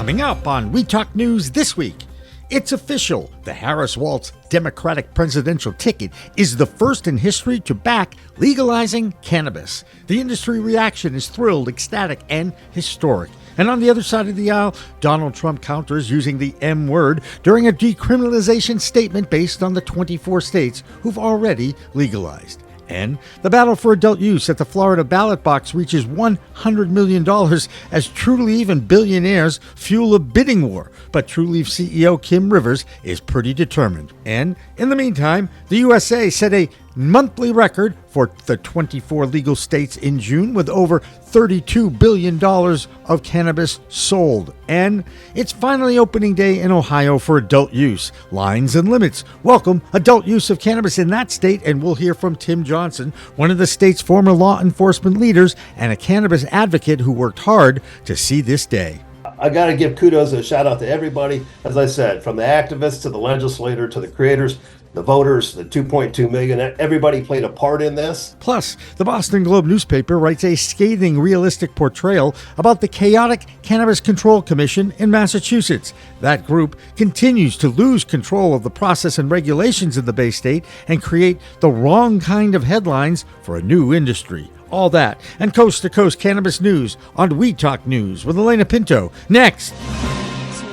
Coming up on We Talk News this week, it's official. The Harris-Walz Democratic presidential ticket is the first in history to back legalizing cannabis. The industry reaction is thrilled, ecstatic, and historic. And on the other side of the aisle, Donald Trump counters using the M word during a decriminalization statement based on the 24 states who've already legalized. And the battle for adult use at the Florida ballot box reaches $100 million as TruLeaf and billionaires fuel a bidding war. But TruLeaf CEO Kim Rivers is pretty determined. And in the meantime, the USA set a monthly record for the 24 legal states in June with over $32 billion of cannabis sold. And it's finally opening day in Ohio for adult use. Lines and limits welcome adult use of cannabis in that state, and we'll hear from Tim Johnson, one of the state's former law enforcement leaders and a cannabis advocate who worked hard to see this day. I got to give kudos and a shout out to everybody, as I said, from the activists to the legislator to the creators, the voters, the 2.2 million, everybody played a part in this. Plus, the Boston Globe newspaper writes a scathing, realistic portrayal about the chaotic Cannabis Control Commission in Massachusetts. That group continues to lose control of the process and regulations in the Bay State and create the wrong kind of headlines for a new industry. All that and coast-to-coast cannabis news on We Talk News with Alaina Pinto. Next.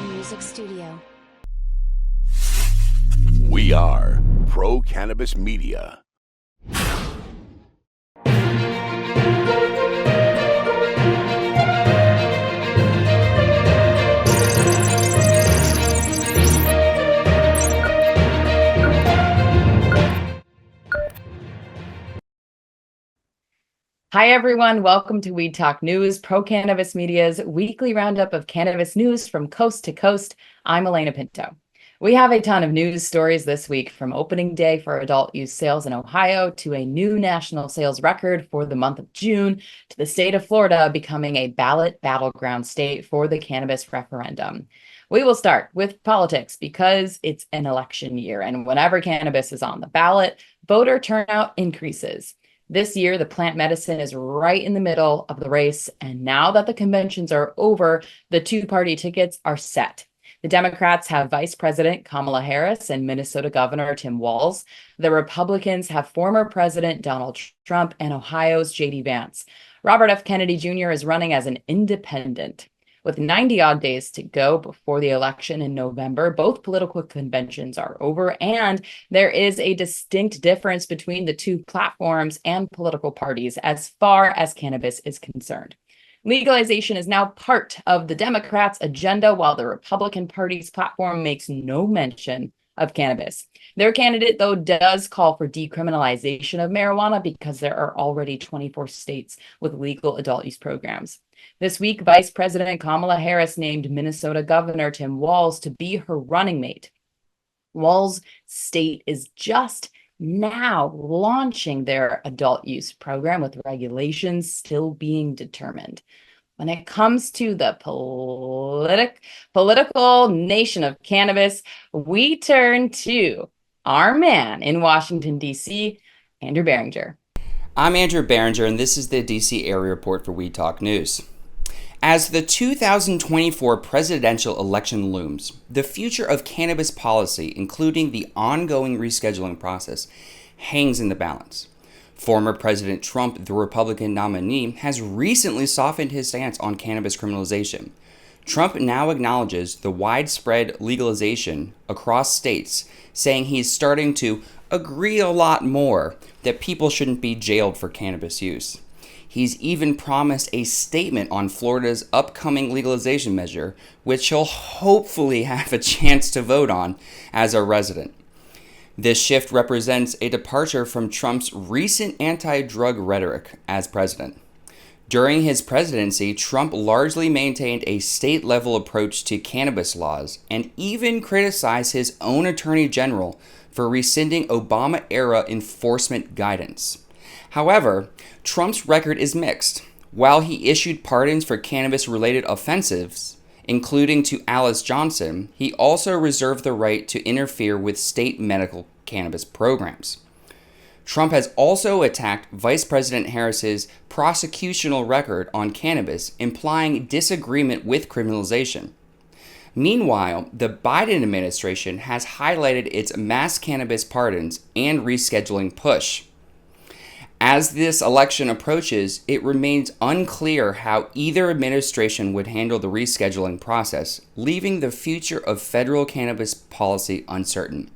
Music Studio. We are Pro-Cannabis Media. Hi, everyone. Welcome to We Talk News, Pro-Cannabis Media's weekly roundup of cannabis news from coast to coast. I'm Alaina Pinto. We have a ton of news stories this week, from opening day for adult use sales in Ohio to a new national sales record for the month of June to the state of Florida becoming a ballot battleground state for the cannabis referendum. We will start with politics because it's an election year, and whenever cannabis is on the ballot, voter turnout increases. This year, the plant medicine is right in the middle of the race, and now that the conventions are over, the two-party tickets are set. The Democrats have Vice President Kamala Harris and Minnesota Governor Tim Walz. The Republicans have former President Donald Trump and Ohio's J.D. Vance. Robert F. Kennedy Jr. is running as an independent. With 90-odd days to go before the election in November, both political conventions are over, and there is a distinct difference between the two platforms and political parties as far as cannabis is concerned. Legalization is now part of the Democrats' agenda, while the Republican Party's platform makes no mention of cannabis. Their candidate, though, does call for decriminalization of marijuana because there are already 24 states with legal adult use programs. This week, Vice President Kamala Harris named Minnesota Governor Tim Walz to be her running mate. Walz's state is just now launching their adult use program, with regulations still being determined. When it comes to the political nation of cannabis, we turn to our man in Washington, D.C., Andrew Behringer. I'm Andrew Behringer, and this is the D.C. Area Report for We Talk News. As the 2024 presidential election looms, the future of cannabis policy, including the ongoing rescheduling process, hangs in the balance. Former President Trump, the Republican nominee, has recently softened his stance on cannabis criminalization. Trump now acknowledges the widespread legalization across states, saying he's starting to agree a lot more that people shouldn't be jailed for cannabis use. He's even promised a statement on Florida's upcoming legalization measure, which he'll hopefully have a chance to vote on as a resident. This shift represents a departure from Trump's recent anti-drug rhetoric as president. During his presidency, Trump largely maintained a state-level approach to cannabis laws and even criticized his own attorney general for rescinding Obama-era enforcement guidance. However, Trump's record is mixed. While he issued pardons for cannabis-related offenses, including to Alice Johnson, he also reserved the right to interfere with state medical cannabis programs. Trump has also attacked Vice President Harris's prosecutional record on cannabis, implying disagreement with criminalization. Meanwhile, the Biden administration has highlighted its mass cannabis pardons and rescheduling push. As this election approaches, it remains unclear how either administration would handle the rescheduling process, leaving the future of federal cannabis policy uncertain.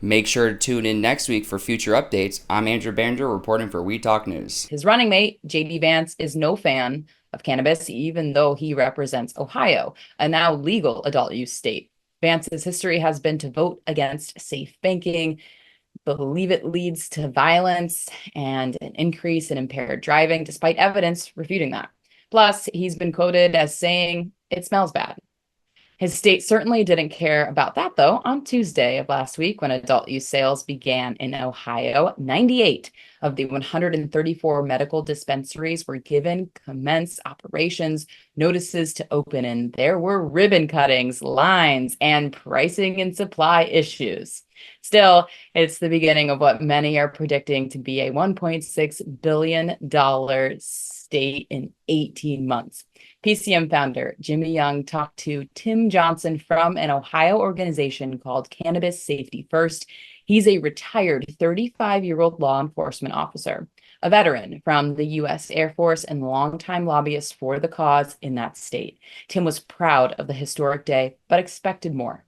Make sure to tune in next week for future updates. I'm Andrew Behringer reporting for We Talk News. His running mate, J.D. Vance, is no fan of cannabis, even though he represents Ohio, a now legal adult use state. Vance's history has been to vote against safe banking, believe it leads to violence and an increase in impaired driving, despite evidence refuting that. Plus, he's been quoted as saying, "It smells bad." His state certainly didn't care about that, though. On Tuesday of last week, when adult use sales began in Ohio, 98 of the 134 medical dispensaries were given commence operations notices to open, and there were ribbon cuttings, lines, and pricing and supply issues. Still, it's the beginning of what many are predicting to be a $1.6 billion state in 18 months. PCM founder Jimmy Young talked to Tim Johnson from an Ohio organization called Cannabis Safety First. He's a retired 35-year-old law enforcement officer, a veteran from the US Air Force and longtime lobbyist for the cause in that state. Tim was proud of the historic day, but expected more.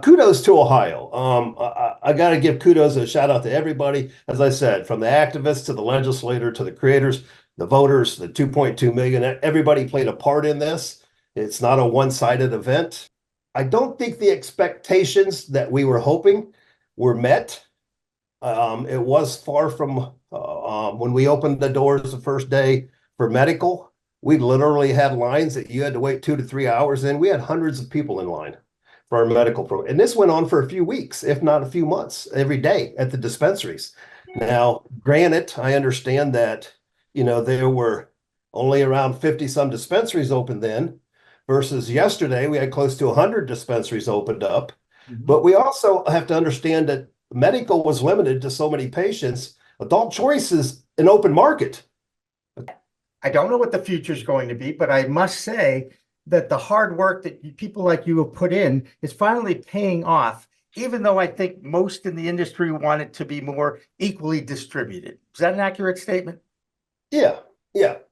Kudos to Ohio. I got to give kudos and a shout out to everybody. As I said, from the activists to the legislator to the creators, the voters, the 2.2 million, everybody played a part in this. It's not a one-sided event. I don't think the expectations that we were hoping were met. It was far from when we opened the doors the first day for medical. We literally had lines that you had to wait 2 to 3 hours in. We had hundreds of people in line for our medical program. And this went on for a few weeks, if not a few months, every day at the dispensaries. Now, granted, I understand that, there were only around 50 some dispensaries open then, versus yesterday, we had close to 100 dispensaries opened up. Mm-hmm. But we also have to understand that medical was limited to so many patients. Adult choice is an open market. I don't know what the future is going to be, but I must say that the hard work that people like you have put in is finally paying off, even though I think most in the industry want it to be more equally distributed. Is that an accurate statement? Yeah.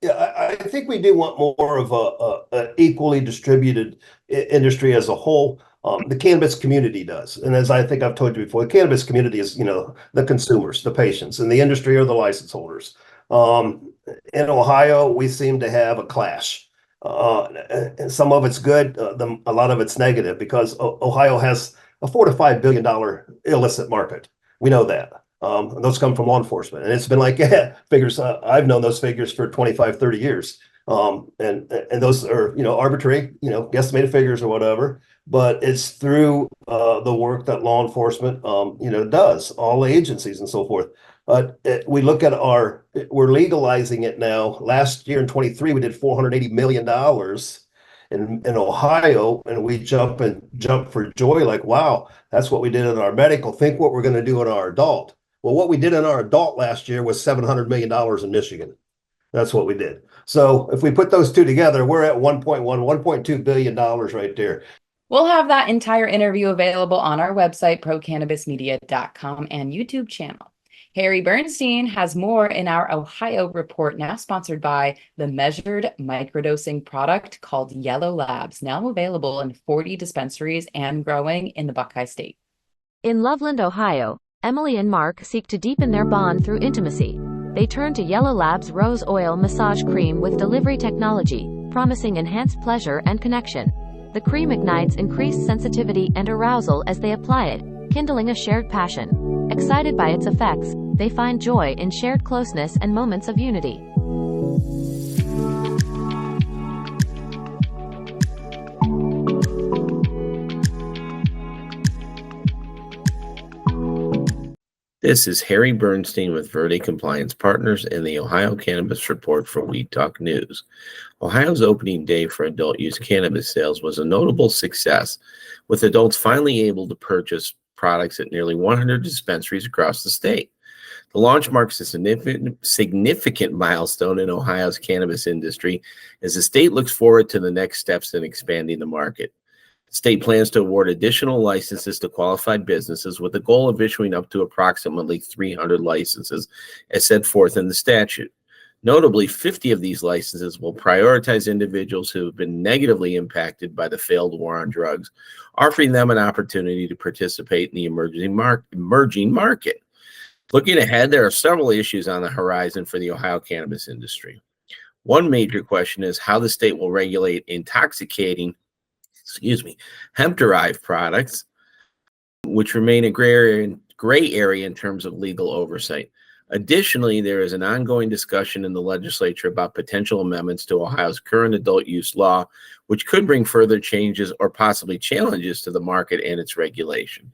I think we do want more of a equally distributed industry as a whole. The cannabis community does. And as I think I've told you before, the cannabis community is, the consumers, the patients, and the industry are the license holders. In Ohio, we seem to have a clash. And some of it's good, a lot of it's negative, because Ohio has a $4 to $5 billion illicit market. We know that. Those come from law enforcement, and it's been like figures. I've known those figures for 25, 30 years. And those are, arbitrary, guesstimated figures or whatever, but it's through the work that law enforcement, does, all agencies and so forth. We look at we're legalizing it now. Last year in 23, we did $480 million in Ohio, and we jump for joy, like, wow, that's what we did in our medical. Think what we're going to do in our adult. Well, what we did in our adult last year was $700 million in Michigan. That's what we did. So if we put those two together, we're at $1.2 billion right there. We'll have that entire interview available on our website, procannabismedia.com, and YouTube channel. Harry Bernstein has more in our Ohio report, now sponsored by the measured microdosing product called Yellow Labs, now available in 40 dispensaries and growing in the Buckeye State. In Loveland, Ohio, Emily and Mark seek to deepen their bond through intimacy. They turn to Yellow Labs Rose Oil Massage Cream with delivery technology, promising enhanced pleasure and connection. The cream ignites increased sensitivity and arousal as they apply it, kindling a shared passion. Excited by its effects, they find joy in shared closeness and moments of unity. This is Harry Bernstein with Verde Compliance Partners and the Ohio Cannabis Report for We Talk News. Ohio's opening day for adult use cannabis sales was a notable success, with adults finally able to purchase products at nearly 100 dispensaries across the state. The launch marks a significant milestone in Ohio's cannabis industry as the state looks forward to the next steps in expanding the market. The state plans to award additional licenses to qualified businesses with the goal of issuing up to approximately 300 licenses as set forth in the statute. Notably, 50 of these licenses will prioritize individuals who have been negatively impacted by the failed war on drugs, offering them an opportunity to participate in the emerging market. Looking ahead, there are several issues on the horizon for the Ohio cannabis industry. One major question is how the state will regulate hemp-derived products, which remain a gray area in terms of legal oversight. Additionally, there is an ongoing discussion in the legislature about potential amendments to Ohio's current adult use law, which could bring further changes or possibly challenges to the market and its regulation.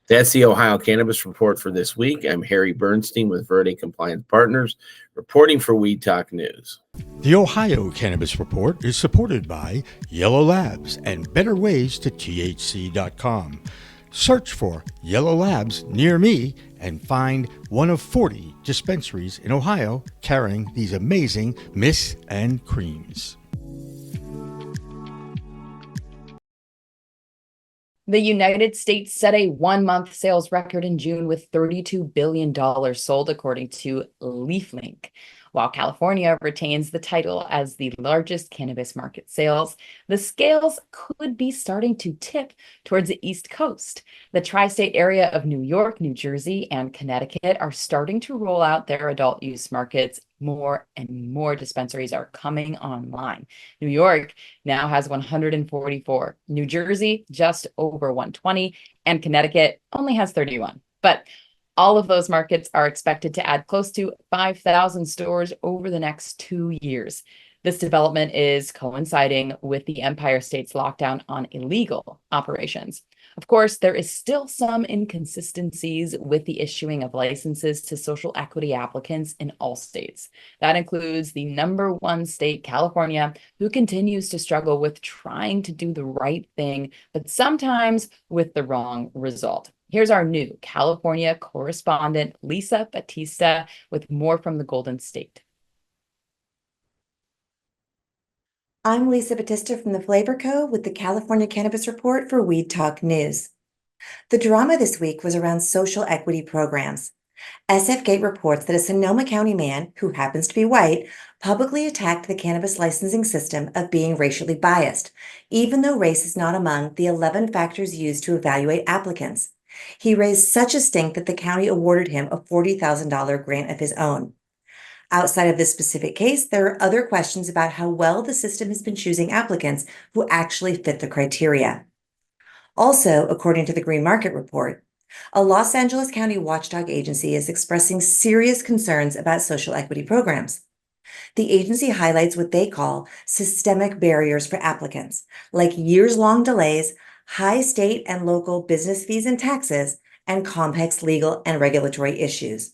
That's the Ohio Cannabis Report for this week. I'm Harry Bernstein with Verde Compliance Partners, reporting for Weed Talk News. The Ohio Cannabis Report is supported by Yellow Labs and BetterWaysToTHC.com. Search for Yellow Labs near me and find one of 40 dispensaries in Ohio carrying these amazing mists and creams. The United States set a one-month sales record in June with $32 billion sold, according to LeafLink. While California retains the title as the largest cannabis market sales, the scales could be starting to tip towards the East Coast. The tri-state area of New York, New Jersey, and Connecticut are starting to roll out their adult use markets. More and more dispensaries are coming online. New York now has 144, New Jersey just over 120, and Connecticut only has 31. But all of those markets are expected to add close to 5,000 stores over the next 2 years. This development is coinciding with the Empire State's lockdown on illegal operations. Of course, there is still some inconsistencies with the issuing of licenses to social equity applicants in all states. That includes the number one state, California, who continues to struggle with trying to do the right thing, but sometimes with the wrong result. Here's our new California correspondent, Lisa Battista, with more from the Golden State. I'm Lisa Battista from the Flavor Co. with the California Cannabis Report for Weed Talk News. The drama this week was around social equity programs. SF Gate reports that a Sonoma County man, who happens to be white, publicly attacked the cannabis licensing system of being racially biased, even though race is not among the 11 factors used to evaluate applicants. He raised such a stink that the county awarded him a $40,000 grant of his own. Outside of this specific case, there are other questions about how well the system has been choosing applicants who actually fit the criteria. Also, according to the Green Market Report, a Los Angeles County watchdog agency is expressing serious concerns about social equity programs. The agency highlights what they call systemic barriers for applicants, like years-long delays, high state and local business fees and taxes, and complex legal and regulatory issues.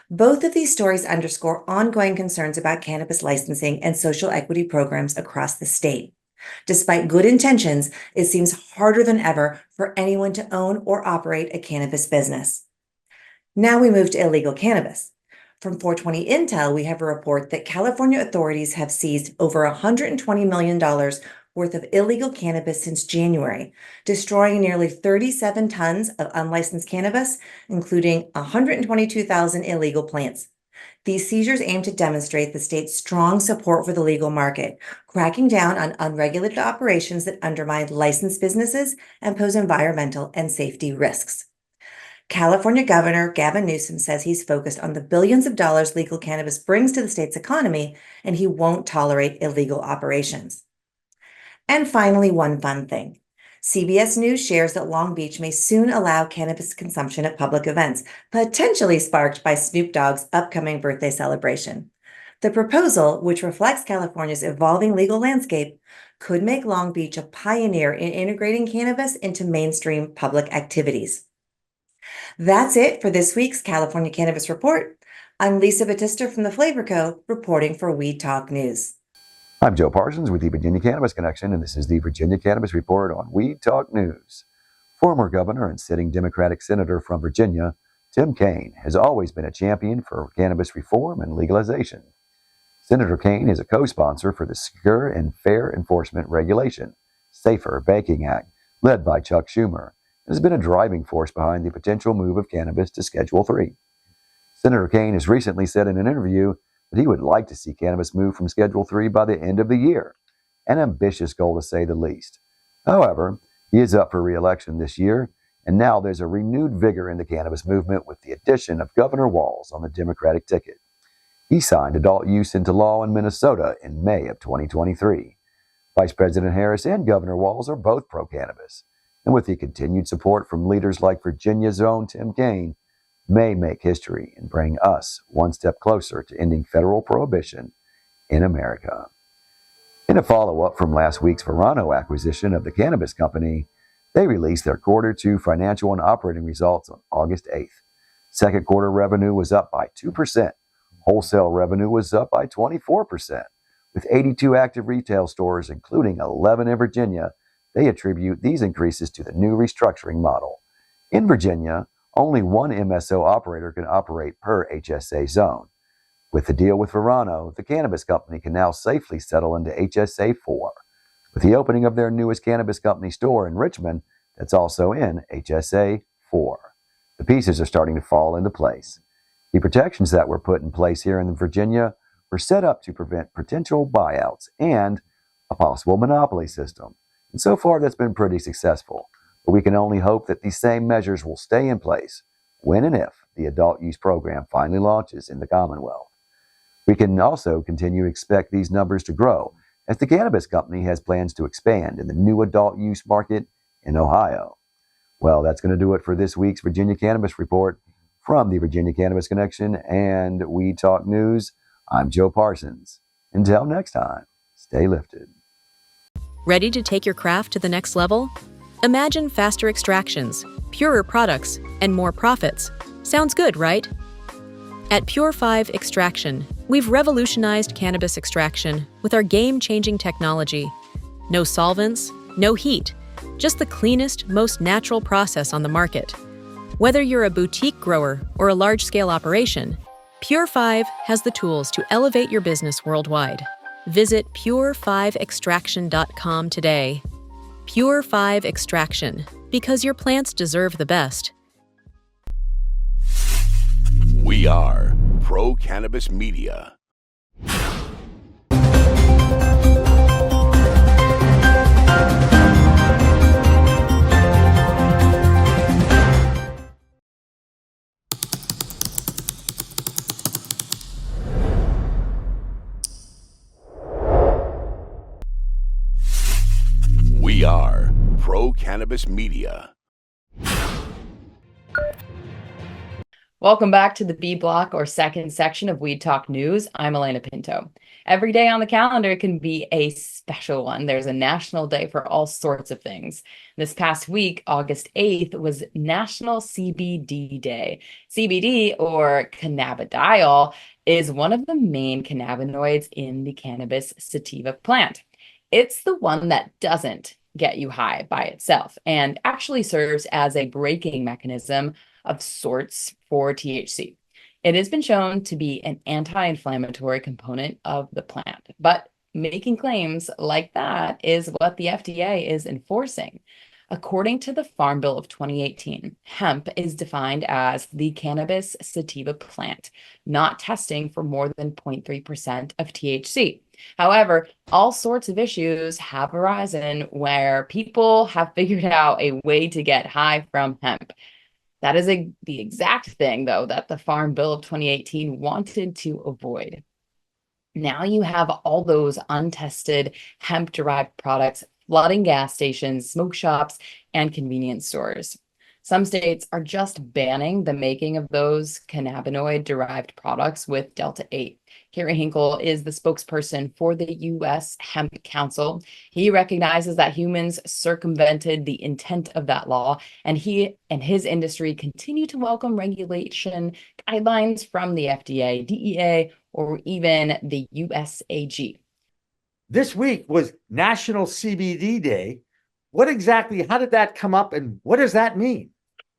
Both of these stories underscore ongoing concerns about cannabis licensing and social equity programs across the state. Despite good intentions, it seems harder than ever for anyone to own or operate a cannabis business. Now we move to illegal cannabis. From 420 Intel, we have a report that California authorities have seized over $120 million worth of illegal cannabis since January, destroying nearly 37 tons of unlicensed cannabis, including 122,000 illegal plants. These seizures aim to demonstrate the state's strong support for the legal market, cracking down on unregulated operations that undermine licensed businesses and pose environmental and safety risks. California Governor Gavin Newsom says he's focused on the billions of dollars legal cannabis brings to the state's economy, and he won't tolerate illegal operations. And finally, one fun thing. CBS News shares that Long Beach may soon allow cannabis consumption at public events, potentially sparked by Snoop Dogg's upcoming birthday celebration. The proposal, which reflects California's evolving legal landscape, could make Long Beach a pioneer in integrating cannabis into mainstream public activities. That's it for this week's California Cannabis Report. I'm Lisa Battista from the Flavor Co. reporting for Weed Talk News. I'm Joe Parsons with the Virginia Cannabis Connection, and this is the Virginia Cannabis Report on Weed Talk News. Former governor and sitting Democratic senator from Virginia, Tim Kaine, has always been a champion for cannabis reform and legalization. Senator Kaine is a co-sponsor for the Secure and Fair Enforcement Regulation, Safer Banking Act, led by Chuck Schumer, and has been a driving force behind the potential move of cannabis to Schedule III. Senator Kaine has recently said in an interview that he would like to see cannabis move from Schedule III by the end of the year, an ambitious goal to say the least. However, he is up for re-election this year, and now there's a renewed vigor in the cannabis movement with the addition of Governor Walz on the Democratic ticket. He signed adult use into law in Minnesota in May of 2023. Vice President Harris and Governor Walz are both pro-cannabis, and with the continued support from leaders like Virginia's own Tim Kaine, may make history and bring us one step closer to ending federal prohibition in America. In a follow-up from last week's Verano acquisition of the cannabis company, they released their Q2 financial and operating results on August 8th. Second quarter revenue was up by 2%. Wholesale revenue was up by 24%. With 82 active retail stores, including 11 in Virginia, they attribute these increases to the new restructuring model. In Virginia, only one MSO operator can operate per HSA zone. With the deal with Verano, the cannabis company can now safely settle into HSA 4. With the opening of their newest cannabis company store in Richmond, that's also in HSA 4. The pieces are starting to fall into place. The protections that were put in place here in Virginia were set up to prevent potential buyouts and a possible monopoly system. And so far, that's been pretty successful. But we can only hope that these same measures will stay in place when and if the adult use program finally launches in the Commonwealth. We can also continue to expect these numbers to grow as the cannabis company has plans to expand in the new adult use market in Ohio. Well, that's going to do it for this week's Virginia Cannabis Report. From the Virginia Cannabis Connection and We Talk News, I'm Joe Parsons. Until next time, stay lifted. Ready to take your craft to the next level? Imagine faster extractions, purer products, and more profits. Sounds good, right? At Pure 5 Extraction, we've revolutionized cannabis extraction with our game-changing technology. No solvents, no heat, just the cleanest, most natural process on the market. Whether you're a boutique grower or a large-scale operation, Pure 5 has the tools to elevate your business worldwide. Visit pure5extraction.com today. Pure 5 Extraction, because your plants deserve the best. We are Pro Cannabis Media. We are Pro Cannabis Media. Welcome back to the B block or second section of Weed Talk News. I'm Alaina Pinto. Every day on the calendar can be a special one. There's a national day for all sorts of things. This past week, August 8th, was National CBD Day. CBD, or cannabidiol, is one of the main cannabinoids in the cannabis sativa plant. It's the one that doesn't get you high by itself and actually serves as a braking mechanism of sorts for THC. It has been shown to be an anti-inflammatory component of the plant, but making claims like that is what the FDA is enforcing. According to the Farm Bill of 2018, hemp is defined as the cannabis sativa plant, not testing for more than 0.3% of THC. However, all sorts of issues have arisen where people have figured out a way to get high from hemp. That is the exact thing, though, that the Farm Bill of 2018 wanted to avoid. Now you have all those untested hemp-derived products flooding gas stations, smoke shops, and convenience stores. Some states are just banning the making of those cannabinoid-derived products with Delta-8. Kerry Hinkle is the spokesperson for the US Hemp Council. He recognizes that humans circumvented the intent of that law, and he and his industry continue to welcome regulation guidelines from the FDA, DEA, or even the USAG. This week was National CBD Day. How did that come up, and what does that mean?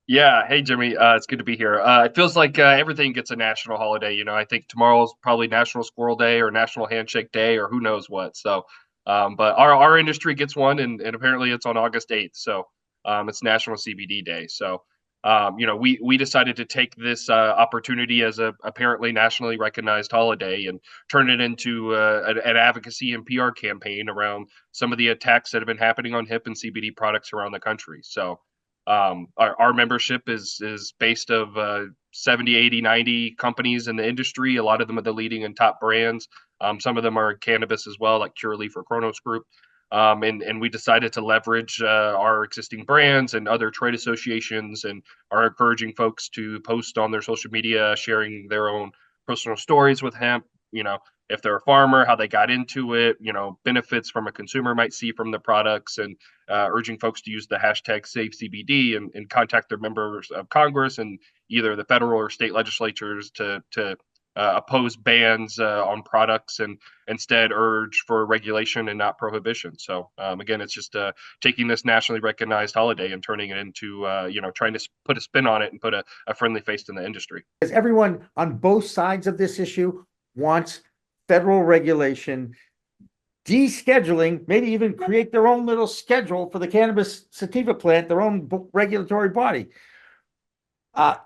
Yeah. Hey, Jimmy. It's good to be here. It feels like everything gets a national holiday. I think tomorrow's probably National Squirrel Day or National Handshake Day or who knows what. So, but our industry gets one, and apparently it's on August 8th. So It's National CBD Day. So, we decided to take this opportunity as a apparently nationally recognized holiday and turn it into an advocacy and PR campaign around some of the attacks that have been happening on hemp and CBD products around the country. So our membership is based of 70, 80, 90 companies in the industry. A lot of them are the leading and top brands. Some of them are cannabis as well, like Cureleaf or Kronos Group. And we decided to leverage our existing brands and other trade associations, and are encouraging folks to post on their social media, sharing their own personal stories with hemp. If they're a farmer, how they got into it, benefits from a consumer might see from the products, and urging folks to use the hashtag SaveCBD and contact their members of Congress and either the federal or state legislatures to oppose bans on products and instead urge for regulation and not prohibition. So again, it's just taking this nationally recognized holiday and turning it into, trying to put a spin on it and put a friendly face in the industry. Because everyone on both sides of this issue wants federal regulation, descheduling, maybe even create their own little schedule for the cannabis sativa plant, their own regulatory body.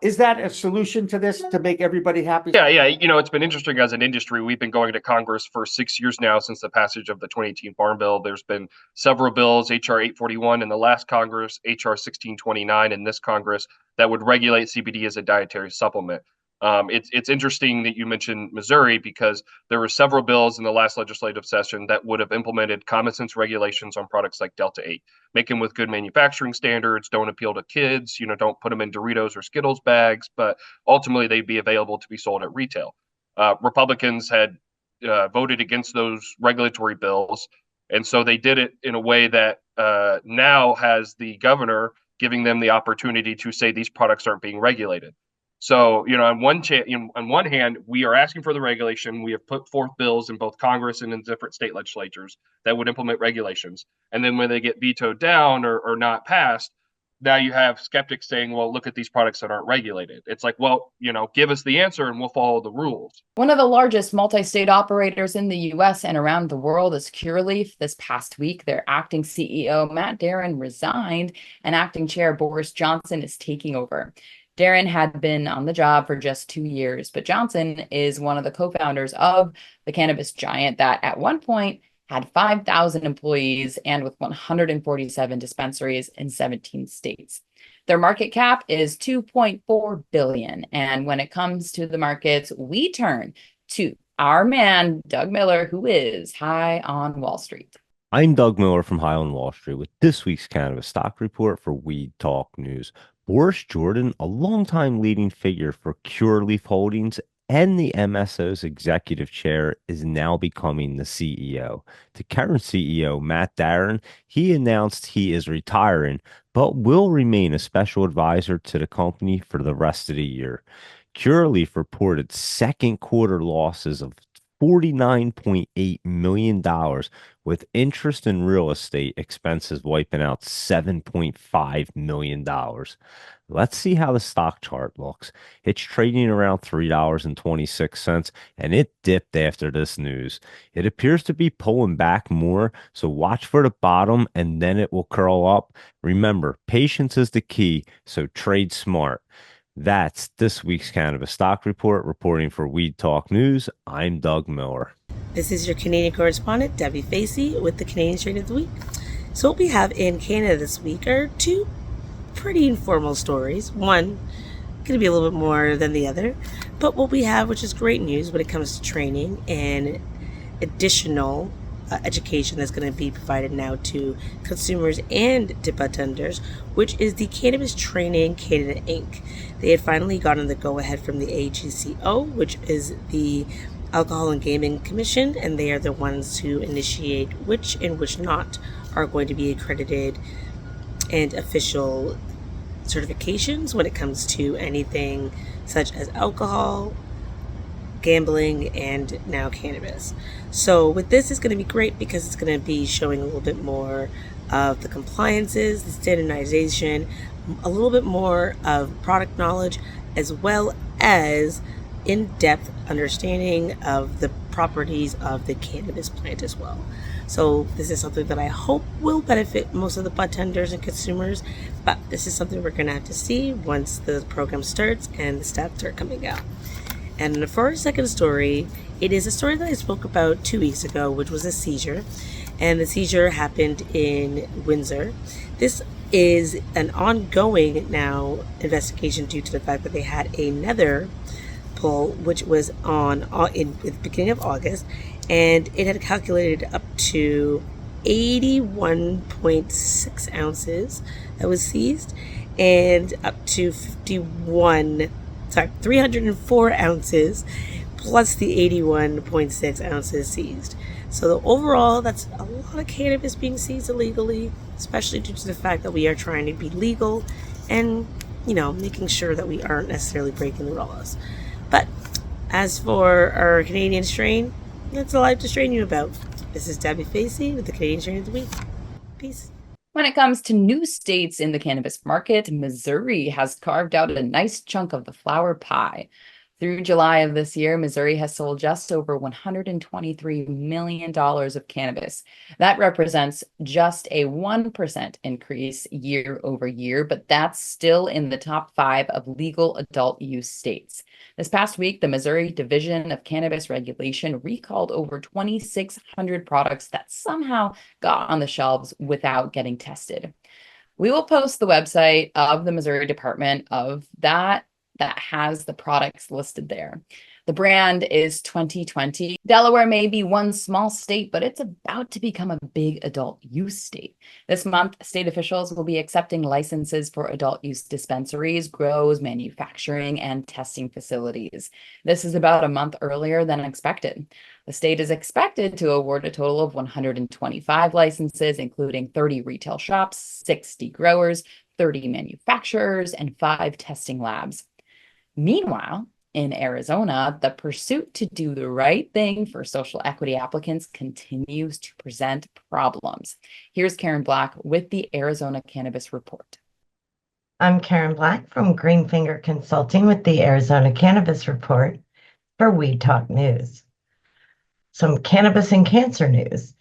Is that a solution to this to make everybody happy? Yeah. It's been interesting as an industry. We've been going to Congress for 6 years now since the passage of the 2018 Farm Bill. There's been several bills, HR 841 in the last Congress, HR 1629 in this Congress, that would regulate CBD as a dietary supplement. It's interesting that you mentioned Missouri, because there were several bills in the last legislative session that would have implemented common sense regulations on products like Delta 8. Make them with good manufacturing standards, don't appeal to kids, don't put them in Doritos or Skittles bags, but ultimately they'd be available to be sold at retail. Republicans had voted against those regulatory bills, and so they did it in a way that now has the governor giving them the opportunity to say these products aren't being regulated. So, on one hand, we are asking for the regulation. We have put forth bills in both Congress and in different state legislatures that would implement regulations. And then when they get vetoed down or not passed, now you have skeptics saying, well, look at these products that aren't regulated. It's like, well, give us the answer and we'll follow the rules. One of the largest multi-state operators in the US and around the world is Cureleaf. This past week, their acting CEO, Matt Darin, resigned, and acting chair Boris Johnson is taking over. Darin had been on the job for just 2 years, but Johnson is one of the co-founders of the cannabis giant that at one point had 5,000 employees and with 147 dispensaries in 17 states. Their market cap is $2.4 billion. And when it comes to the markets, we turn to our man, Doug Miller, who is high on Wall Street. I'm Doug Miller from High on Wall Street with this week's Cannabis Stock Report for Weed Talk News. Boris Jordan, a longtime leading figure for Cureleaf Holdings and the MSO's executive chair, is now becoming the CEO. The current CEO, Matt Darin, he announced he is retiring, but will remain a special advisor to the company for the rest of the year. Cureleaf reported second quarter losses of $49.8 million, with interest and real estate expenses wiping out $7.5 million. Let's see how the stock chart looks. It's trading around $3.26, and it dipped after this news. It appears to be pulling back more, so watch for the bottom, and then it will curl up. Remember, patience is the key, so trade smart. That's this week's Cannabis Stock Report. Reporting for Weed Talk News, I'm Doug Miller. This is your Canadian correspondent, Debi Facey, with the Canadian Strain of the Week. So what we have in Canada this week are two pretty informal stories. One going to be a little bit more than the other. But what we have, which is great news when it comes to training and additional education that's going to be provided now to consumers and dip attenders, which is the Cannabis Training Canada Inc. They had finally gotten the go-ahead from the AGCO, which is the Alcohol and Gaming Commission, and they are the ones who initiate which and which not are going to be accredited and official certifications when it comes to anything such as alcohol, gambling, and now cannabis. So with this, it's going to be great because it's going to be showing a little bit more of the compliances, the standardization, a little bit more of product knowledge, as well as in-depth understanding of the properties of the cannabis plant as well. So this is something that I hope will benefit most of the bud tenders and consumers, but this is something we're going to have to see once the program starts and the stats start coming out. And for our second story, it is a story that I spoke about 2 weeks ago, which was a seizure. And the seizure happened in Windsor. This is an ongoing now investigation due to the fact that they had another pull, which was in the beginning of August, and it had calculated up to 81.6 ounces that was seized, and up to 304 ounces plus the 81.6 ounces seized. So overall, that's a lot of cannabis being seized illegally, especially due to the fact that we are trying to be legal and, making sure that we aren't necessarily breaking the laws. But as for our Canadian strain, that's all I have to strain you about. This is Debi Facey with the Canadian Strain of the Week. Peace. When it comes to new states in the cannabis market, Missouri has carved out a nice chunk of the flower pie. Through July of this year, Missouri has sold just over $123 million of cannabis. That represents just a 1% increase year over year, but that's still in the top 5 of legal adult use states. This past week, the Missouri Division of Cannabis Regulation recalled over 2,600 products that somehow got on the shelves without getting tested. We will post the website of the Missouri Department of that has the products listed there. The brand is 2020. Delaware may be one small state, but it's about to become a big adult use state. This month, state officials will be accepting licenses for adult use dispensaries, grows, manufacturing, and testing facilities. This is about a month earlier than expected. The state is expected to award a total of 125 licenses, including 30 retail shops, 60 growers, 30 manufacturers, and 5 testing labs. Meanwhile, in Arizona, the pursuit to do the right thing for social equity applicants continues to present problems. Here's Karen Black with the Arizona Cannabis Report. I'm Karen Black from Greenfinger Consulting with the Arizona Cannabis Report for Weed Talk News. Some cannabis and cancer news.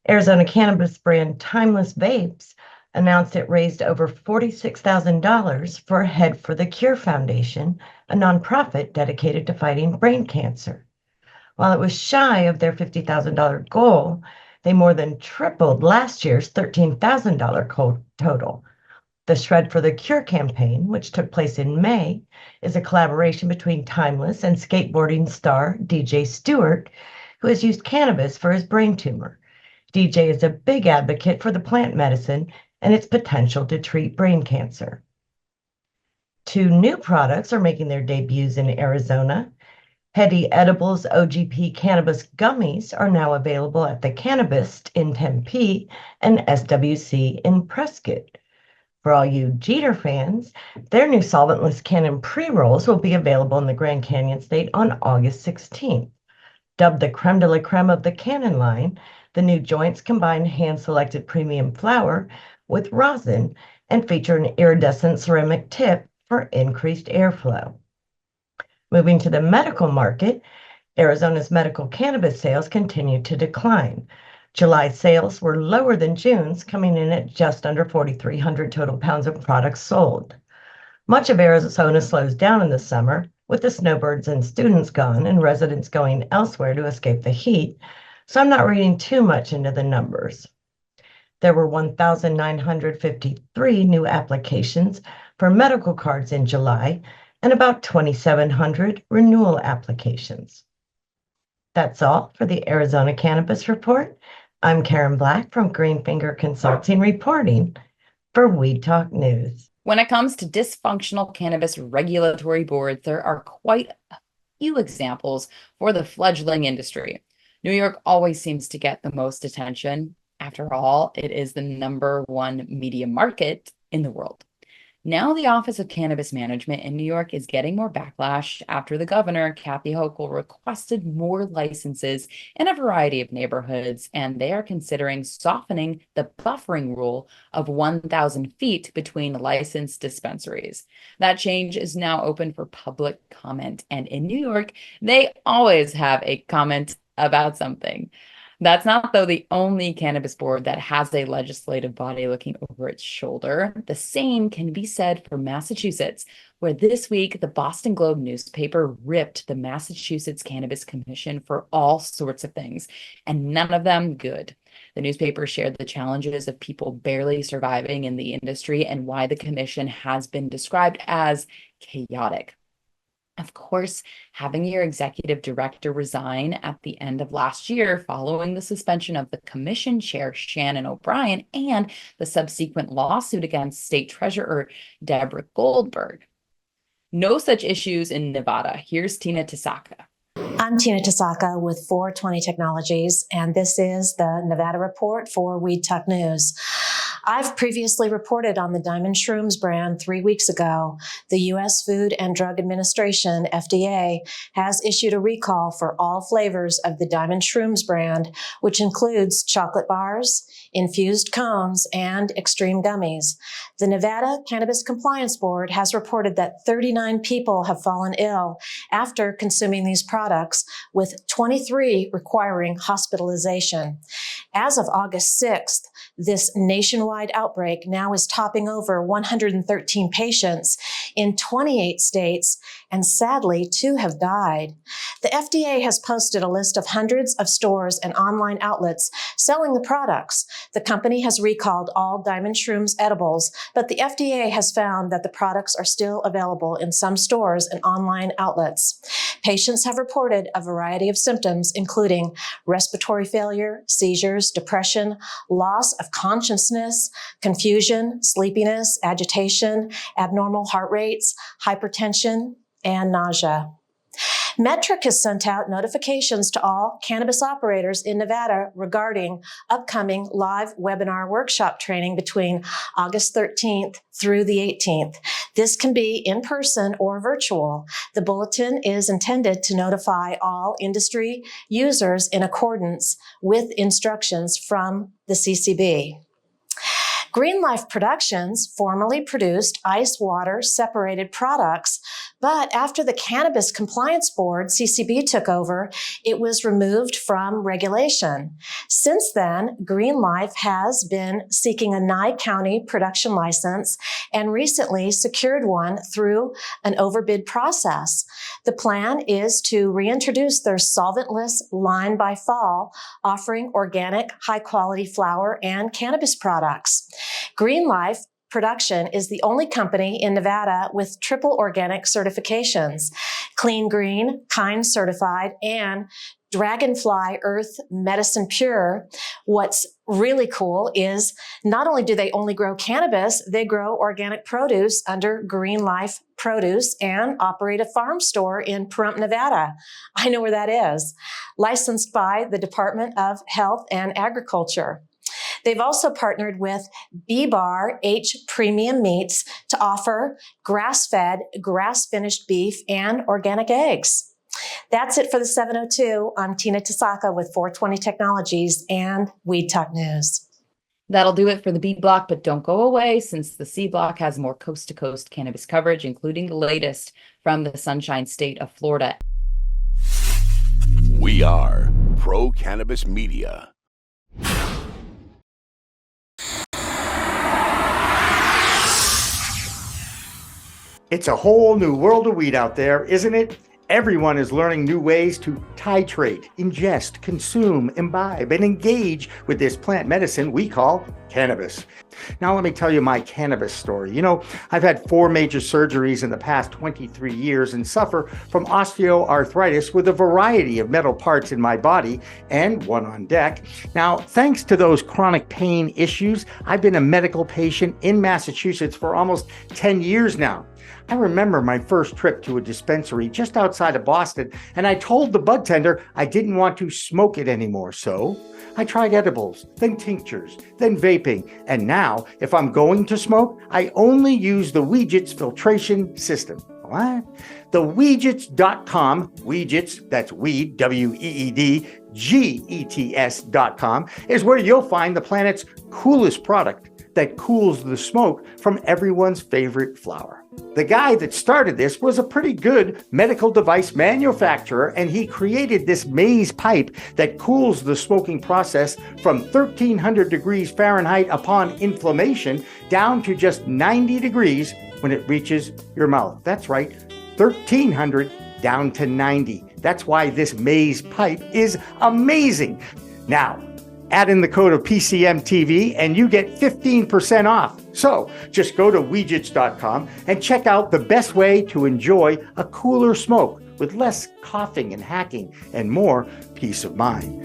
Arizona cannabis brand Timeless Vapes announced it raised over $46,000 for Head for the Cure Foundation, a nonprofit dedicated to fighting brain cancer. While it was shy of their $50,000 goal, they more than tripled last year's $13,000 total. The Shred for the Cure campaign, which took place in May, is a collaboration between Timeless and skateboarding star DJ Stewart, who has used cannabis for his brain tumor. DJ is a big advocate for the plant medicine and its potential to treat brain cancer. 2 new products are making their debuts in Arizona. Heady Edibles OGP Cannabis Gummies are now available at the Cannabist in Tempe and SWC in Prescott. For all you Jeter fans, their new solventless Cannon pre-rolls will be available in the Grand Canyon State on August 16th. Dubbed the creme de la creme of the Cannon line, the new joints combine hand-selected premium flower with rosin and feature an iridescent ceramic tip for increased airflow. Moving to the medical market, Arizona's medical cannabis sales continued to decline. July sales were lower than June's, coming in at just under 4,300 total pounds of products sold. Much of Arizona slows down in the summer, with the snowbirds and students gone and residents going elsewhere to escape the heat, so I'm not reading too much into the numbers. There were 1,953 new applications for medical cards in July and about 2,700 renewal applications. That's all for the Arizona Cannabis Report. I'm Karen Black from Greenfinger Consulting reporting for Weed Talk News. When it comes to dysfunctional cannabis regulatory boards, there are quite a few examples for the fledgling industry. New York always seems to get the most attention. After all, it is the #1 media market in the world. Now the Office of Cannabis Management in New York is getting more backlash after the governor, Kathy Hochul, requested more licenses in a variety of neighborhoods, and they are considering softening the buffering rule of 1,000 feet between licensed dispensaries. That change is now open for public comment, and in New York, they always have a comment about something. That's not, though, the only cannabis board that has a legislative body looking over its shoulder. The same can be said for Massachusetts, where this week the Boston Globe newspaper ripped the Massachusetts Cannabis Commission for all sorts of things, and none of them good. The newspaper shared the challenges of people barely surviving in the industry and why the commission has been described as chaotic. Of course, having your executive director resign at the end of last year following the suspension of the commission chair, Shannon O'Brien, and the subsequent lawsuit against state treasurer Deborah Goldberg. No such issues in Nevada. Here's Tina Tasaka. I'm Tina Tasaka with 420 Technologies, and this is the Nevada Report for Weed Talk News. I've previously reported on the Diamond Shrooms brand 3 weeks ago. The U.S. Food and Drug Administration, FDA, has issued a recall for all flavors of the Diamond Shrooms brand, which includes chocolate bars, infused cones, and extreme gummies. The Nevada Cannabis Compliance Board has reported that 39 people have fallen ill after consuming these products, with 23 requiring hospitalization. As of August 6th, this nationwide outbreak now is topping over 113 patients in 28 states, and sadly, 2 have died. The FDA has posted a list of hundreds of stores and online outlets selling the products. The company has recalled all Diamond Shrooms edibles, but the FDA has found that the products are still available in some stores and online outlets. Patients have reported a variety of symptoms, including respiratory failure, seizures, depression, loss of consciousness, confusion, sleepiness, agitation, abnormal heart rates, hypertension, and nausea. Metric has sent out notifications to all cannabis operators in Nevada regarding upcoming live webinar workshop training between August 13th through the 18th. This can be in person or virtual. The bulletin is intended to notify all industry users in accordance with instructions from the CCB. Green Life Productions formerly produced ice water separated products, but after the Cannabis Compliance Board, CCB, took over, it was removed from regulation. Since then, Green Life has been seeking a Nye County production license and recently secured one through an overbid process. The plan is to reintroduce their solventless line by fall, offering organic, high-quality flower and cannabis products. Green Life Production is the only company in Nevada with triple organic certifications: Clean Green, Kind Certified, and Dragonfly Earth Medicine Pure. What's really cool is not only do they only grow cannabis, they grow organic produce under Green Life Produce and operate a farm store in Pahrump, Nevada. I know where that is. Licensed by the Department of Health and Agriculture. They've also partnered with B-Bar H Premium Meats to offer grass-fed, grass-finished beef and organic eggs. That's it for the 702. I'm Tina Tasaka with 420 Technologies and Weed Talk News. That'll do it for the B block, but don't go away, since the C block has more coast-to-coast cannabis coverage, including the latest from the Sunshine State of Florida. We are Pro Cannabis Media. It's a whole new world of weed out there, isn't it? Everyone is learning new ways to titrate, ingest, consume, imbibe, and engage with this plant medicine we call cannabis. Now, let me tell you my cannabis story. You know, I've had 4 major surgeries in the past 23 years and suffer from osteoarthritis with a variety of metal parts in my body and one on deck. Now, thanks to those chronic pain issues, I've been a medical patient in Massachusetts for almost 10 years now. I remember my first trip to a dispensary just outside of Boston, and I told the bud tender I didn't want to smoke it anymore. So I tried edibles, then tinctures, then vaping, and now if I'm going to smoke, I only use the Weedgets filtration system. What? The Weedgets.com, Weedgets, that's weed, W-E-E-D, G-E-T-S.com, is where you'll find the planet's coolest product, that cools the smoke from everyone's favorite flower. The guy that started this was a pretty good medical device manufacturer, and he created this maze pipe that cools the smoking process from 1300 degrees Fahrenheit upon inflammation down to just 90 degrees when it reaches your mouth. That's right, 1300 down to 90. That's why this maze pipe is amazing. Now, add in the code of PCMTV and you get 15% off. So just go to Weejits.com and check out the best way to enjoy a cooler smoke with less coughing and hacking and more peace of mind.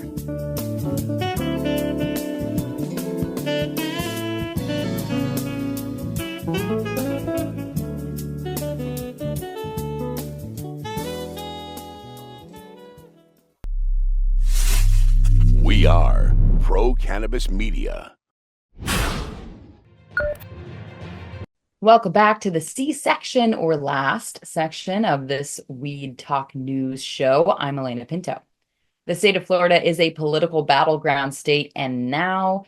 We are Pro Cannabis Media. Welcome back to the C section, or last section, of this Weed Talk News show. I'm Alaina Pinto. The state of Florida is a political battleground state, and now,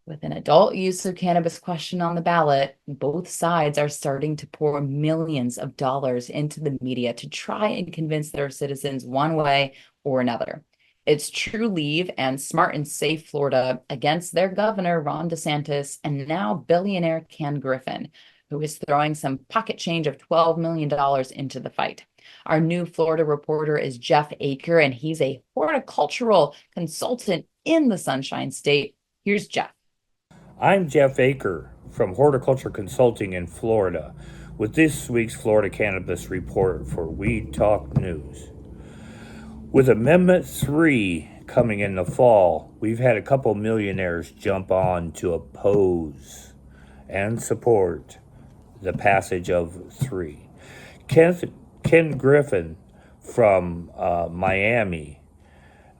with an adult use of cannabis question on the ballot, both sides are starting to pour millions of dollars into the media to try and convince their citizens one way or another. It's Trulieve and Smart and Safe Florida against their governor, Ron DeSantis, and now billionaire Ken Griffin, who is throwing some pocket change of $12 million into the fight. Our new Florida reporter is Jeff Aker, and he's a horticultural consultant in the Sunshine State. Here's Jeff. I'm Jeff Aker from Horticulture Consulting in Florida with this week's Florida Cannabis Report for Weed Talk News. With Amendment 3 coming in the fall, we've had a couple millionaires jump on to oppose and support the passage of 3. Ken Griffin from Miami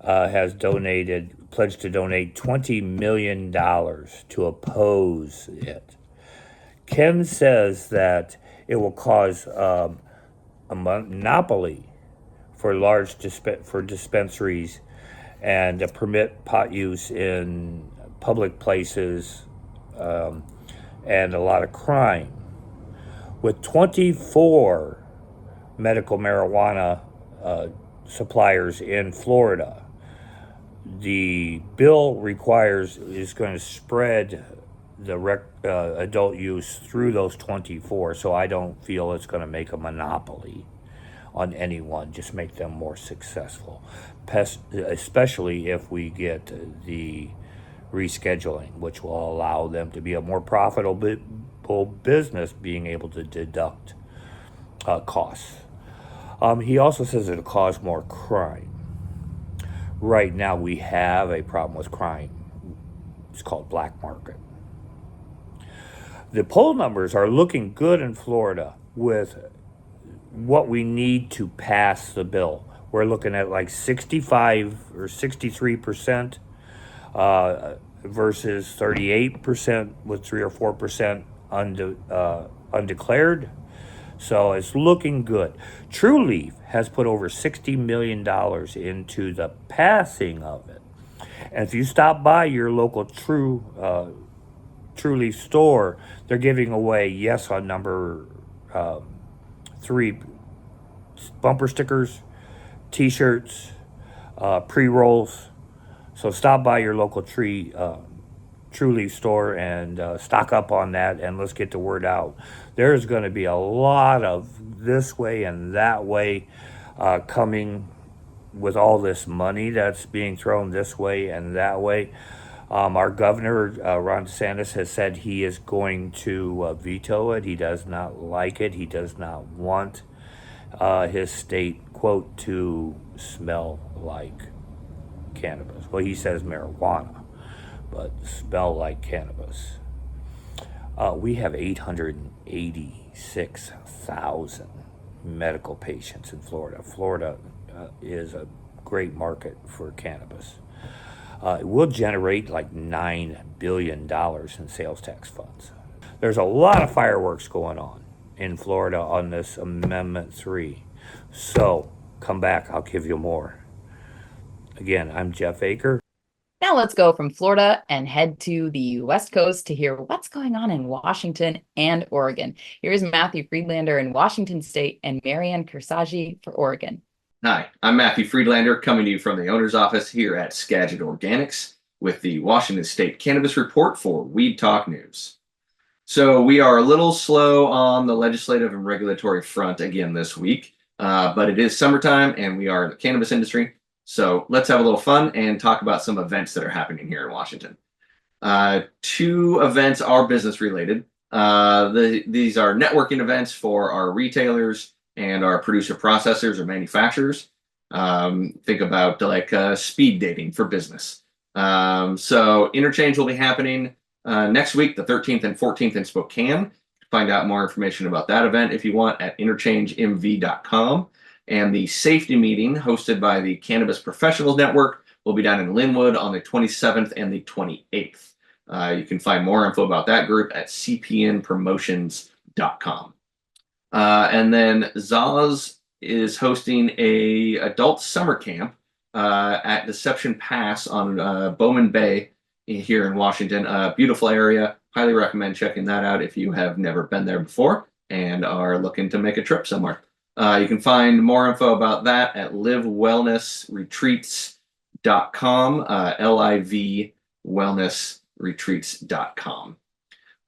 has pledged to donate $20 million to oppose it. Ken says that it will cause a monopoly for dispensaries and permit pot use in public places and a lot of crime. With 24 medical marijuana suppliers in Florida, the bill is going to spread the adult use through those 24, so I don't feel it's going to make a monopoly on anyone, just make them more successful, especially if we get the rescheduling, which will allow them to be a more profitable business, being able to deduct costs. He also says it'll cause more crime. Right now we have a problem with crime. It's called black market. The poll numbers are looking good in Florida with what we need to pass the bill. We're looking at like 65 or 63% versus 38% with 3 or 4% undeclared. So it's looking good. Trulieve has put over $60 million into the passing of it. And if you stop by your local Trulieve store, they're giving away yes on number 3 bumper stickers, t-shirts, pre-rolls. So stop by your local Trulieve store and stock up on that, and let's get the word out. There's going to be a lot of this way and that way coming with all this money that's being thrown this way and that way. Our governor, Ron DeSantis, has said he is going to veto it. He does not like it. He does not want his state, quote, to smell like cannabis. Well, he says marijuana, but smell like cannabis. We have 886,000 medical patients in Florida. Florida is a great market for cannabis. It will generate like $9 billion in sales tax funds. There's a lot of fireworks going on in Florida on this Amendment 3. So come back, I'll give you more. Again, I'm Jeff Aker. Now let's go from Florida and head to the West Coast to hear what's going on in Washington and Oregon. Here's Matthew Friedlander in Washington State and Marianne Cursetjee for Oregon. Hi, I'm Matthew Friedlander, coming to you from the owner's office here at Skagit Organics with the Washington State Cannabis Report for Weed Talk News. So we are a little slow on the legislative and regulatory front again this week, but it is summertime and we are in the cannabis industry. So let's have a little fun and talk about some events that are happening here in Washington. Two events are business related. These are networking events for our retailers and our producer processors or manufacturers. Think about like speed dating for business. So Interchange will be happening next week, the 13th and 14th in Spokane. Find out more information about that event if you want at interchangemv.com. And the safety meeting hosted by the Cannabis Professionals Network will be down in Linwood on the 27th and the 28th. You can find more info about that group at cpnpromotions.com. And then Zaz is hosting a adult summer camp at Deception Pass on Bowman Bay here in Washington. A beautiful area. Highly recommend checking that out if you have never been there before and are looking to make a trip somewhere. You can find more info about that at livewellnessretreats.com, LIV wellnessretreats.com.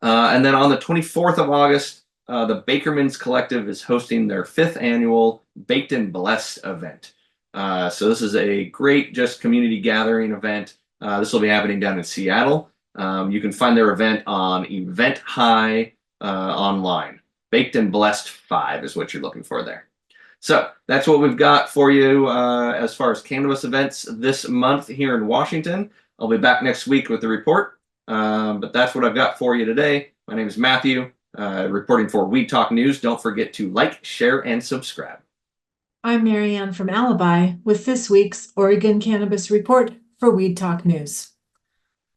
And then on the 24th of August, the Bakerman's Collective is hosting their 5th annual Baked and Blessed event. So this is a great just community gathering event. This will be happening down in Seattle. You can find their event on Event High online. Baked and Blessed 5 is what you're looking for there. So that's what we've got for you as far as cannabis events this month here in Washington. I'll be back next week with the report, but that's what I've got for you today. My name is Matthew, reporting for Weed Talk News. Don't forget to like, share, and subscribe. I'm Marianne from Alibi with this week's Oregon Cannabis Report for Weed Talk News.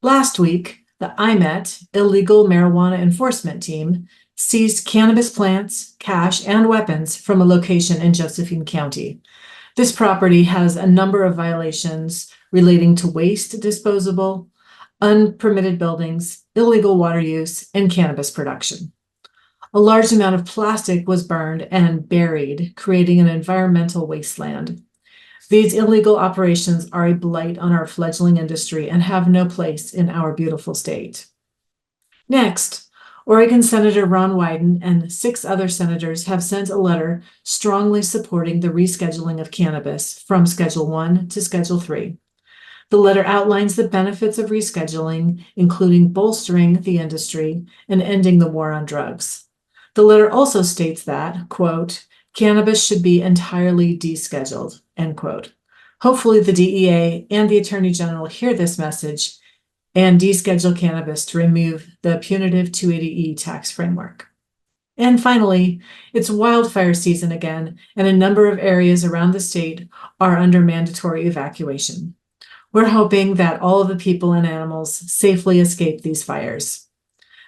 Last week, the IMET, Illegal Marijuana Enforcement Team, seized cannabis plants, cash, and weapons from a location in Josephine County. This property has a number of violations relating to waste disposal, unpermitted buildings, illegal water use, and cannabis production. A large amount of plastic was burned and buried, creating an environmental wasteland. These illegal operations are a blight on our fledgling industry and have no place in our beautiful state. Next, Oregon Senator Ron Wyden and 6 other senators have sent a letter strongly supporting the rescheduling of cannabis from Schedule 1 to Schedule 3. The letter outlines the benefits of rescheduling, including bolstering the industry and ending the war on drugs. The letter also states that, quote, cannabis should be entirely descheduled, end quote. Hopefully the DEA and the Attorney General hear this message and deschedule cannabis to remove the punitive 280E tax framework. And finally, it's wildfire season again, and a number of areas around the state are under mandatory evacuation. We're hoping that all of the people and animals safely escape these fires.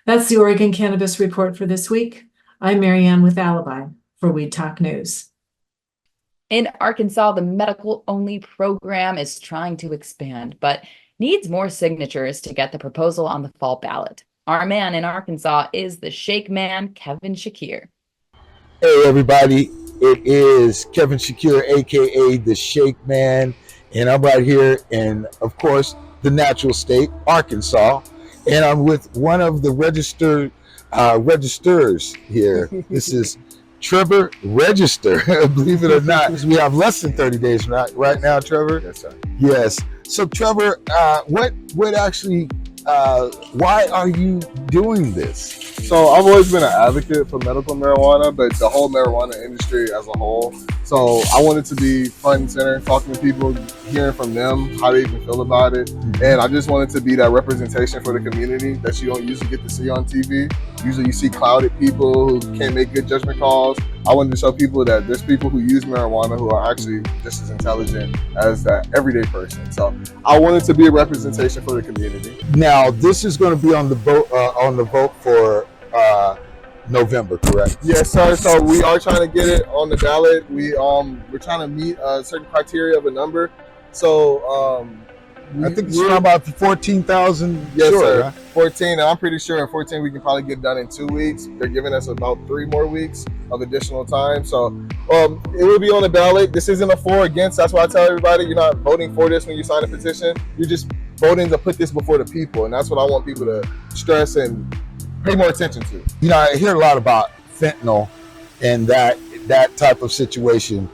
That's the Oregon Cannabis Report for this week. I'm Marianne with Alibi for Weed Talk News. In Arkansas, the medical-only program is trying to expand, but needs more signatures to get the proposal on the fall ballot. Our man in Arkansas is the Shake Man, Kevin Shakir. Hey everybody, it is Kevin Shakir, aka the Shake Man, and I'm right here in, of course, the natural state, Arkansas, and I'm with one of the registrars here. This is Trevor Register, believe it or not. We have less than 30 days right now, Trevor? Yes, sir. Yes. So, Trevor, what actually, why are you doing this? So I've always been an advocate for medical marijuana, but the whole marijuana industry as a whole. So I wanted to be front and center, talking to people, hearing from them how they even feel about it. And I just wanted to be that representation for the community that you don't usually get to see on TV. Usually you see clouded people who can't make good judgment calls. I wanted to show people that there's people who use marijuana who are actually just as intelligent as that everyday person. So I wanted to be a representation for the community. Now, this is going to be on the vote for November, correct? Yes, sir. So we are trying to get it on the ballot. We're trying to meet a certain criteria of a number. So I think it's around about 14,000. Yes, short, sir. right? 14, and I'm pretty sure in 14 we can probably get done in 2 weeks. They're giving us about 3 more weeks of additional time. So it will be on the ballot. This isn't a for or against. That's why I tell everybody, you're not voting for this when you sign a petition. You're just voting to put this before the people, and that's what I want people to stress and pay more attention to. You know, I hear a lot about fentanyl and that type of situation.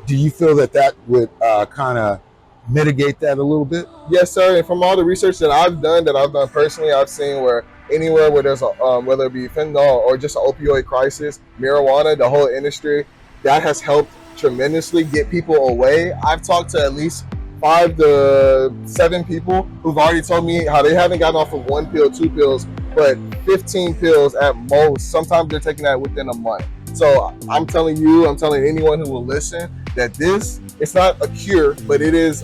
Do you feel that would kind of mitigate that a little bit? Yes, sir. And from all the research that I've done personally, I've seen where anywhere where there's a whether it be fentanyl or just an opioid crisis, marijuana, the whole industry, that has helped tremendously get people away. I've talked to at least 5 to 7 people who've already told me how they haven't gotten off of 1 pill, 2 pills, but 15 pills at most. Sometimes they're taking that within a month. So I'm telling anyone who will listen that it's not a cure, but it is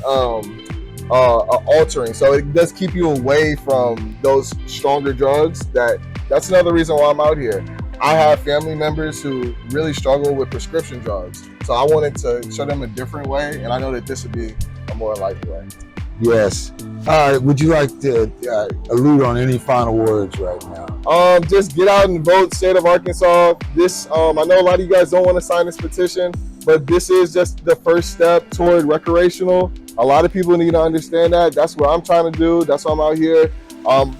altering. So it does keep you away from those stronger drugs. That's another reason why I'm out here. I have family members who really struggle with prescription drugs. So I wanted to show them a different way, and I know that this would be a more likely way. Yes. Would you like to allude on any final words right now? Just get out and vote, state of Arkansas. This, I know a lot of you guys don't want to sign this petition, but this is just the first step toward recreational. A lot of people need to understand that. That's what I'm trying to do. That's why I'm out here.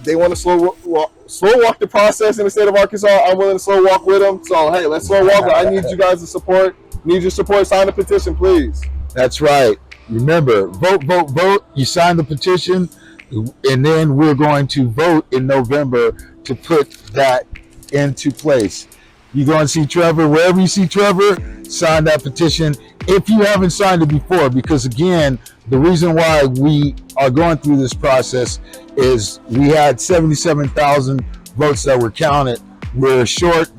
They want to slow walk the process in the state of Arkansas. I'm willing to slow walk with them. So, hey, let's slow walk. I need you guys to support. Need your support. Sign the petition, please. That's right. Remember, vote, vote, vote. You sign the petition, and then we're going to vote in November to put that into place. You're going to see Trevor. Wherever you see Trevor, sign that petition if you haven't signed it before, because, again, the reason why we are going through this process is we had 77,000 votes that were counted. We're short.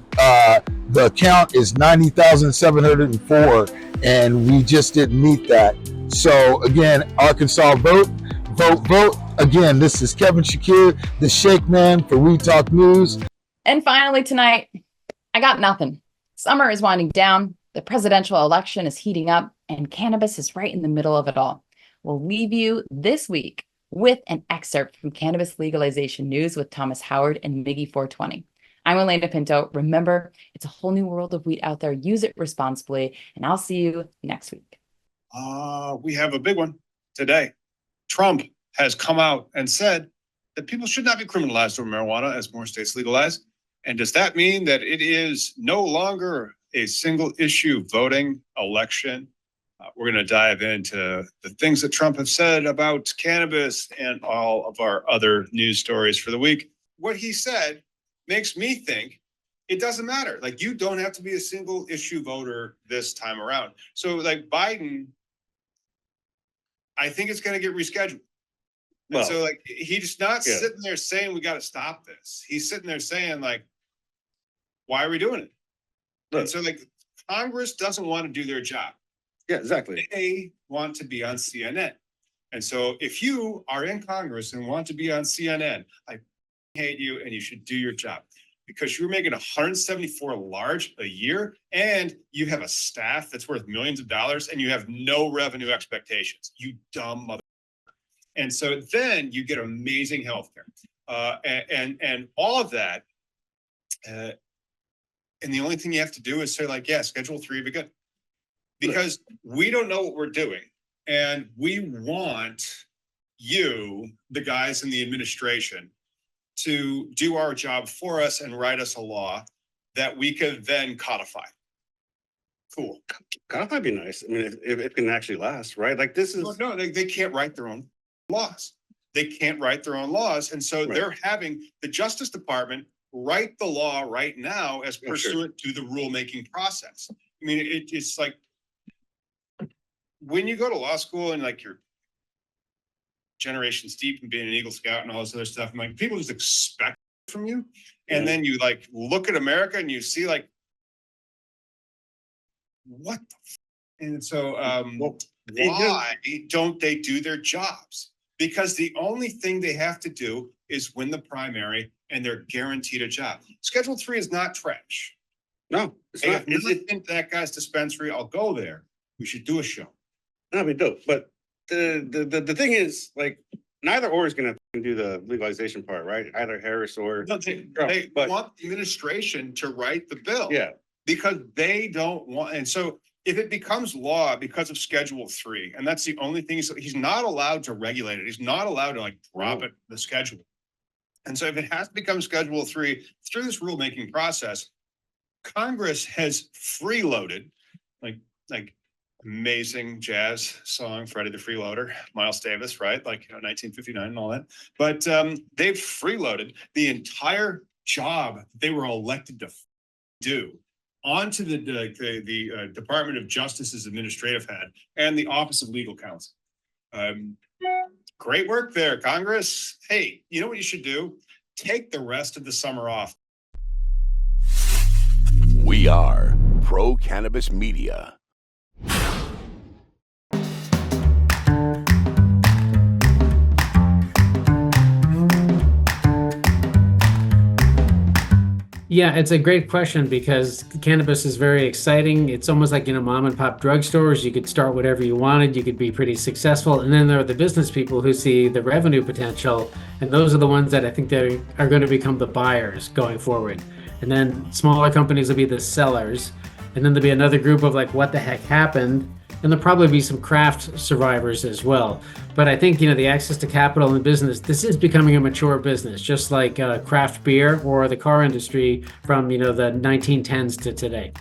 The count is 90,704, and we just didn't meet that. So, again, Arkansas, vote, vote, vote. Again, this is Kevin Shakir, the Shake Man for We Talk News. And finally tonight, I got nothing. Summer is winding down, the presidential election is heating up, and cannabis is right in the middle of it all. We'll leave you this week with an excerpt from Cannabis Legalization News with Thomas Howard and Miggy 420. I'm Alaina Pinto. Remember, it's a whole new world of weed out there. Use it responsibly, and I'll see you next week. We have a big one today. Trump has come out and said that people should not be criminalized over marijuana as more states legalize. And does that mean that it is no longer a single issue voting election? We're going to dive into the things that Trump has said about cannabis and all of our other news stories for the week. What he said makes me think it doesn't matter. Like, you don't have to be a single issue voter this time around. So, like, Biden, I think it's going to get rescheduled. Well, and so, like, he's not sitting there saying we got to stop this. He's sitting there saying, like, why are we doing it? Look. And so, like, Congress doesn't want to do their job. Yeah, exactly. They want to be on CNN. And so if you are in Congress and want to be on CNN, I hate you, and you should do your job, because you're making 174 large a year, and you have a staff that's worth millions of dollars, and you have no revenue expectations. You dumb mother. And so then you get amazing healthcare, and all of that. And the only thing you have to do is say, like, yeah, Schedule 3 would be good, because we don't know what we're doing, and we want you, the guys in the administration, to do our job for us and write us a law that we could then codify. Cool. Codify would be nice. I mean, if it can actually last, right? Like, this is... No, they can't write their own laws. They can't write their own laws. And so they're having the Justice Department write the law right now as pursuant to the rulemaking process. I mean, it's like, when you go to law school and, like, you're generations deep and being an Eagle Scout and all this other stuff, I'm like, people just expect it from you. And then you, like, look at America and you see, like, what the f-? And so why don't they do their jobs? Because the only thing they have to do is win the primary, and they're guaranteed a job. Schedule 3 is not trash. No, it's not. If you think that guy's dispensary, I'll go there. We should do a show. That'd be dope. But the thing is, like, neither or is going to do the legalization part, right? Either Harris or No, they but want the administration to write the bill. yeah, Because they don't want, and so if it becomes law because of Schedule 3, and that's the only thing, he's not allowed to regulate it. He's not allowed to like drop it, the schedule. And so if it has to become Schedule 3 through this rulemaking process, Congress has freeloaded, like amazing jazz song, Freddie the Freeloader, Miles Davis, right? Like, 1959 and all that. But they've freeloaded the entire job they were elected to do onto the Department of Justice's administrative head and the Office of Legal Counsel. Great work there, Congress. Hey, you know what you should do? Take the rest of the summer off. We are Pro Cannabis Media. Yeah, it's a great question because cannabis is very exciting. It's almost like, mom and pop drugstores. You could start whatever you wanted. You could be pretty successful. And then there are the business people who see the revenue potential. And those are the ones that I think they are going to become the buyers going forward. And then smaller companies will be the sellers. And then there'll be another group of like, what the heck happened? And there'll probably be some craft survivors as well. But I think, the access to capital and business, this is becoming a mature business, just like craft beer or the car industry from, the 1910s to today.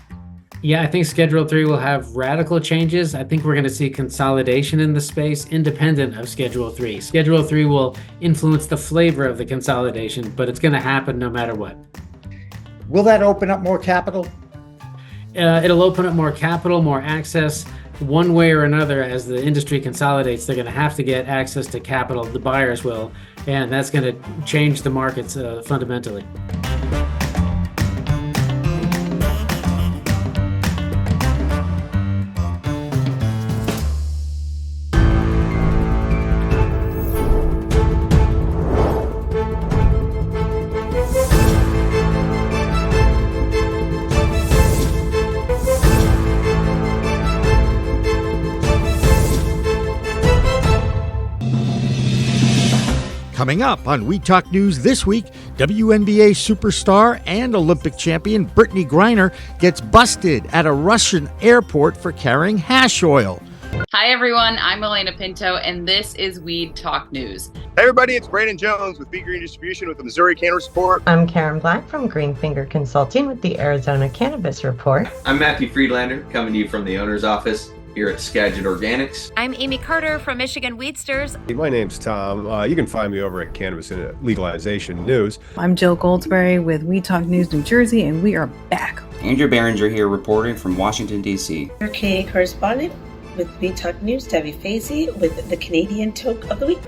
Yeah, I think Schedule 3 will have radical changes. I think we're going to see consolidation in the space independent of Schedule 3. Schedule 3 will influence the flavor of the consolidation, but it's going to happen no matter what. Will that open up more capital? It'll open up more capital, more access. One way or another, as the industry consolidates, they're going to have to get access to capital. The buyers will, and that's going to change the markets fundamentally. Coming up on We Talk News this week, WNBA superstar and Olympic champion Brittany Griner gets busted at a Russian airport for carrying hash oil. Hi, everyone. I'm Alaina Pinto, and this is Weed Talk News. Hey, everybody. It's Brandon Jones with Be Green Distribution with the Missouri Cannabis Report. I'm Karen Black from Greenfinger Consulting with the Arizona Cannabis Report. I'm Matthew Friedlander, coming to you from the owner's office here at Skagit Organics. I'm Amy Carter from Michigan Weedsters. My name's Tom. You can find me over at Cannabis Legalization News. I'm Jill Goldsberry with We Talk News New Jersey, and we are back. Andrew Behringer here reporting from Washington, D.C. Our Canadian correspondent with We Talk News, Debi Facey with the Canadian Toke of the Week.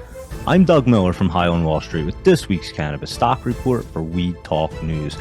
I'm Doug Miller from High on Wall Street with this week's Cannabis Stock Report for Weed Talk News.